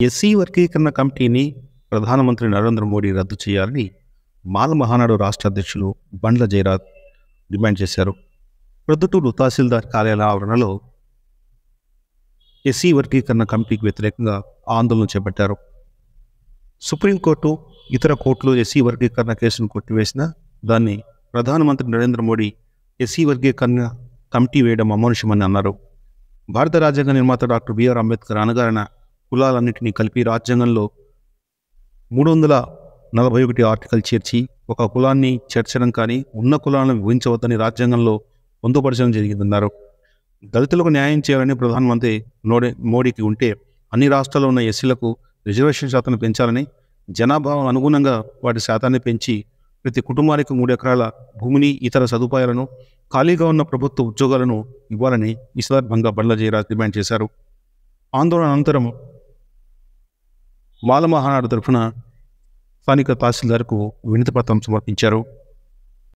SC వర్గీకరణ కమిటీని ప్రధానమంత్రి నరేంద్ర మోడీ రద్దు చేయాలని మాల మహానాడు రాష్ట్ర అధ్యక్షులు బండ్ల జయరాజ్ డిమాండ్ చేశారు. ప్రొద్దుటూరు తహసీల్దార్ కార్యాలయ ఆవరణలో ఎస్సీ వర్గీకరణ కమిటీకి వ్యతిరేకంగా ఆందోళన చేపట్టారు. సుప్రీంకోర్టు, ఇతర కోర్టులు ఎస్సీ వర్గీకరణ కేసును కొట్టివేసిన దాన్ని ప్రధానమంత్రి నరేంద్ర మోడీ ఎస్సీ వర్గీకరణ కమిటీ వేయడం అమానుషమని అన్నారు. భారత రాజ్యాంగ నిర్మాత డాక్టర్ బిఆర్ అంబేద్కర్ అనగారిన కులాలన్నింటినీ కలిపి రాజ్యాంగంలో 341 ఆర్టికల్ చేర్చి ఒక కులాన్ని చేర్చడం కానీ ఉన్న కులాలను విభజించవద్దని రాజ్యాంగంలో పొందుపరచడం జరిగిందన్నారు. దళితులకు న్యాయం చేయాలని ప్రధానమంత్రి మోడీకి ఉంటే అన్ని రాష్ట్రాల్లో ఉన్న ఎస్సీలకు రిజర్వేషన్ శాతాన్ని పెంచాలని, జనాభా అనుగుణంగా వాటి శాతాన్ని పెంచి ప్రతి కుటుంబానికి 3 ఎకరాల భూమిని, ఇతర సదుపాయాలను, ఖాళీగా ఉన్న ప్రభుత్వ ఉద్యోగాలను ఇవ్వాలని ఈ సందర్భంగా బండ్ల జయరాజ్ డిమాండ్ చేశారు. ఆందోళన అనంతరం మాల మహానాడు తరఫున స్థానిక తహసీల్దార్కు వినతిపత్రం సమర్పించారు.